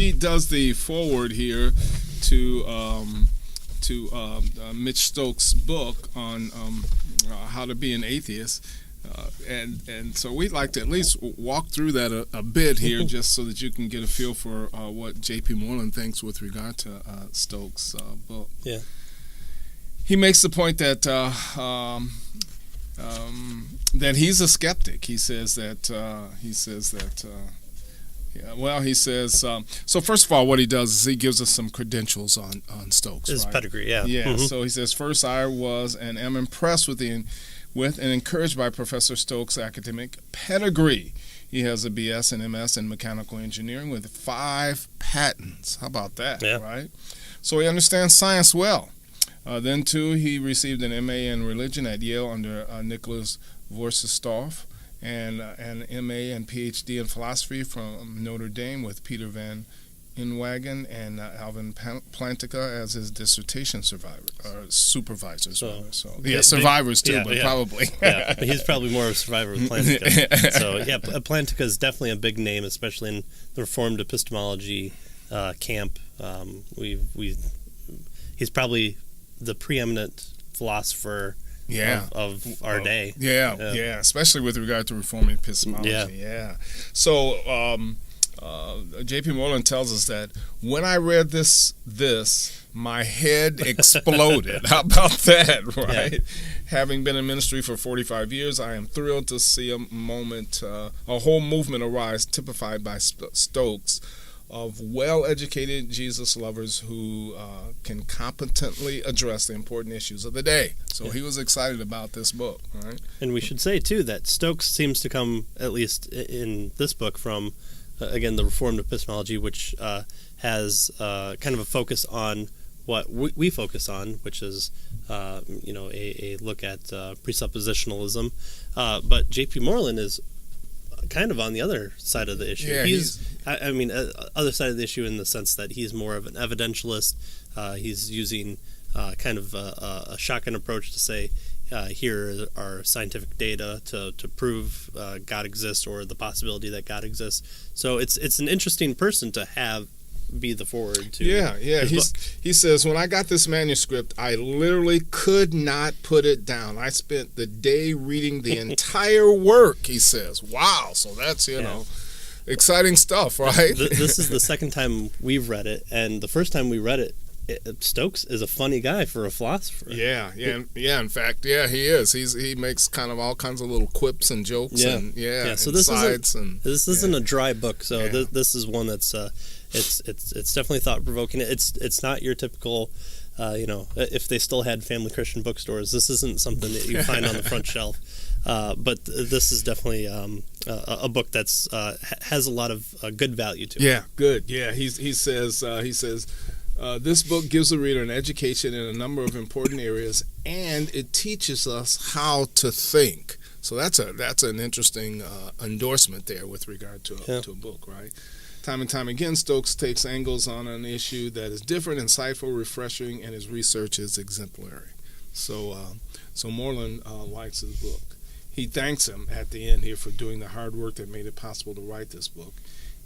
He does the foreword here to Mitch Stoke's book on how to be an atheist. And so we'd like to at least walk through that a bit here, just so that you can get a feel for what J.P. Moreland thinks with regard to Stoke's book. Yeah. He makes the point that that he's a skeptic. He says that so first of all, what he does is he gives us some credentials on Stokes. His pedigree, yeah. Yeah. Mm-hmm. So he says, first, I was and am impressed with and encouraged by Professor Stokes' academic pedigree. He has a BS and MS in mechanical engineering with 5 patents. How about that, right? So he understands science well. Then, too, he received an MA in religion at Yale under Nicholas Vorsestoff, and an MA and PhD in philosophy from Notre Dame with Peter Van Inwagen and Alvin Plantica as his dissertation supervisors. So survivors too, but probably. Yeah, but he's probably more of a survivor with Plantica. So yeah, Plantica is definitely a big name, especially in the Reformed epistemology camp. He's probably the preeminent philosopher of our day. Yeah, especially with regard to Reformed epistemology. Yeah. So J.P. Moreland tells us that when I read this, my head exploded. How about that, right? Yeah. Having been in ministry for 45 years, I am thrilled to see a whole movement arise typified by Stokes of well-educated Jesus lovers who can competently address the important issues of the day. So he was excited about this book, right? And we should say, too, that Stokes seems to come, at least in this book, from, again, the Reformed epistemology, which has kind of a focus on what we focus on, which is, a look at presuppositionalism. But J.P. Moreland is kind of on the other side of the issue. Yeah, other side of the issue in the sense that he's more of an evidentialist. He's using kind of a shotgun approach to say, here are scientific data to prove God exists or the possibility that God exists. So it's an interesting person to have be the forward to his book. He says, when I got this manuscript, I literally could not put it down. I spent the day reading the entire work, he says. Wow, so that's, exciting stuff, right? This is the second time we've read it, and the first time we read it, Stokes is a funny guy for a philosopher. Yeah. In fact, he is. He makes kind of all kinds of little quips and jokes. So this isn't a dry book. So this is one that's it's definitely thought provoking. It's not your typical. If they still had family Christian bookstores, this isn't something that you find on the front shelf. But this is definitely a book that's has a lot of good value to it. Yeah, good. Yeah, he says. This book gives the reader an education in a number of important areas, and it teaches us how to think. So that's an interesting endorsement there with regard to a book, right? Time and time again, Stokes takes angles on an issue that is different, insightful, refreshing, and his research is exemplary. So Moreland likes his book. He thanks him at the end here for doing the hard work that made it possible to write this book.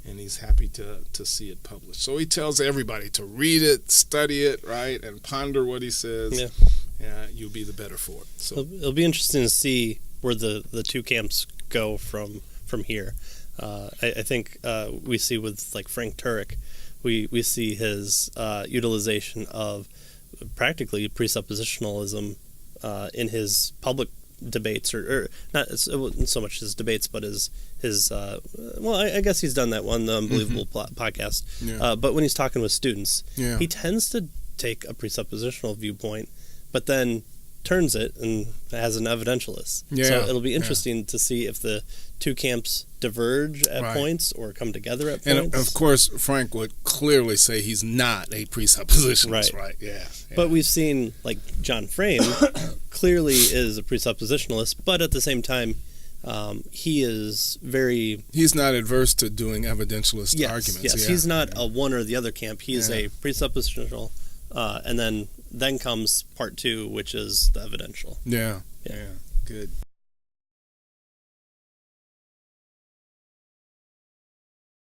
And he's happy to see it published. So he tells everybody to read it, study it, right, and ponder what he says. Yeah. You'll be the better for it. So it'll be interesting to see where the two camps go from here. I think we see with like Frank Turek, we see his utilization of practically presuppositionalism in his public debates, or not so much his debates, but his I guess he's done that one, the Unbelievable podcast. But when he's talking with students, he tends to take a presuppositional viewpoint, but then turns it and has an evidentialist. So it'll be interesting to see if the two camps diverge at points or come together at points. And of course, Frank would clearly say he's not a presuppositionalist, right? Yeah. But we've seen, like, John Frame clearly is a presuppositionalist, but at the same time, he's not adverse to doing evidentialist arguments. Yes, he's not a one or the other camp. He's a presuppositional, and then comes part two, which is the evidential. Yeah, good.